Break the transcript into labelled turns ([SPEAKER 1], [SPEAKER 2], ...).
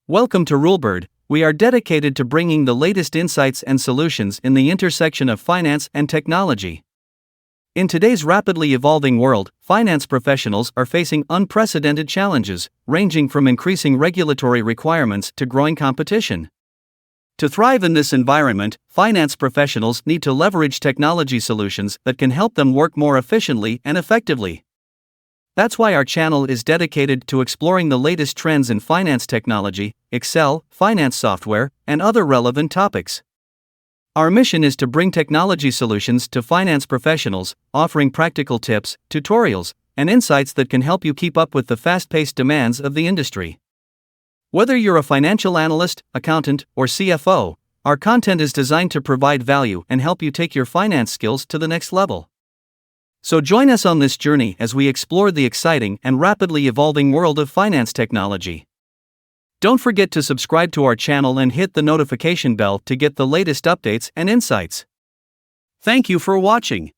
[SPEAKER 1] Welcome to RuleBird. We are dedicated to bringing the latest insights and solutions in the intersection of finance and technology. In today's rapidly evolving world, finance professionals are facing unprecedented challenges, ranging from increasing regulatory requirements to growing competition. To thrive in this environment, finance professionals need to leverage technology solutions that can help them work more efficiently and effectively. That's why our channel is dedicated to exploring the latest trends in finance technology, Excel, finance software, and other relevant topics. Our mission is to bring technology solutions to finance professionals, offering practical tips, tutorials, and insights that can help you keep up with the fast-paced demands of the industry. Whether you're a financial analyst, accountant, or CFO, our content is designed to provide value and help you take your finance skills to the next level. So join us on this journey as we explore the exciting and rapidly evolving world of finance technology. Don't forget to subscribe to our channel and hit the notification bell to get the latest updates and insights. Thank you for watching.